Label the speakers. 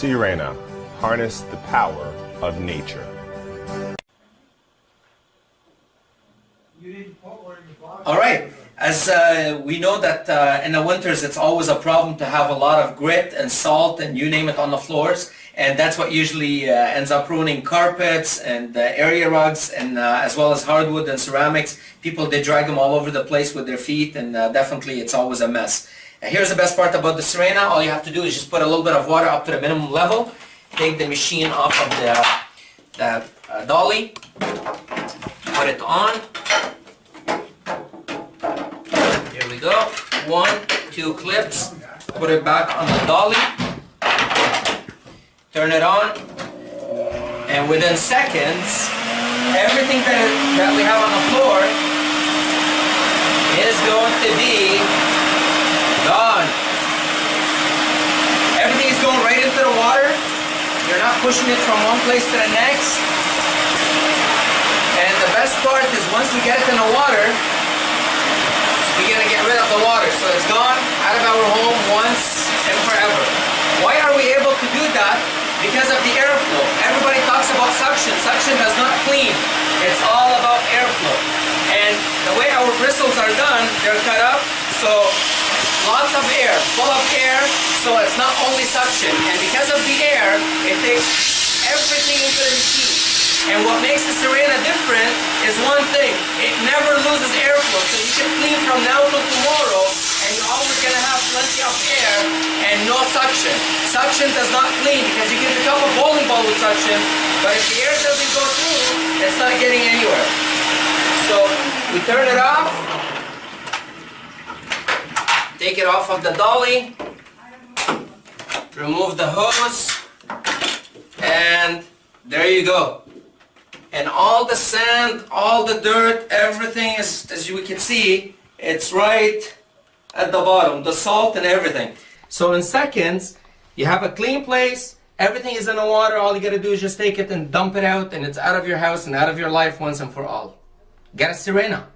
Speaker 1: Sirena, harness the power of nature.
Speaker 2: All right. As we know that in the winters it's always a problem to have a lot of grit and salt and you name it on the floors, and that's what usually ends up ruining carpets and area rugs and as well as hardwood and ceramics. People, they drag them all over the place with their feet, and definitely it's always a mess. Here's the best part about the Sirena. All you have to do is just put a little bit of water up to the minimum level, take the machine off of the dolly, put it on. Here we go. 1, 2 clips. Put it back on the dolly. Turn it on. And within seconds, everything that we have on the floor is going to be gone. Everything is going right into the water. You're not pushing it from one place to the next. And the best part is once we get it in the water, we're going to get rid of the water. So it's gone out of our home once and forever. Why are we able to do that? Because of the airflow. Everybody talks about suction. Suction does not clean. It's all about airflow. And the way our bristles are done, they're cut up, so lots of air, full of air, so it's not only suction. And because of the air, it takes everything into the machine. And what makes the Sirena different is one thing. It never loses airflow. So you can clean from now till tomorrow, and you're always going to have plenty of air and no suction. Suction does not clean because you can pick up a bowling ball with suction, but if the air doesn't go through, it's not getting anywhere. So we turn it off, take it off of the dolly, remove the hose, and there you go. And all the sand, all the dirt, everything is, as we can see, it's right at the bottom, the salt and everything. So in seconds, you have a clean place, everything is in the water, all you gotta do is just take it and dump it out, and it's out of your house and out of your life once and for all. Get a Sirena.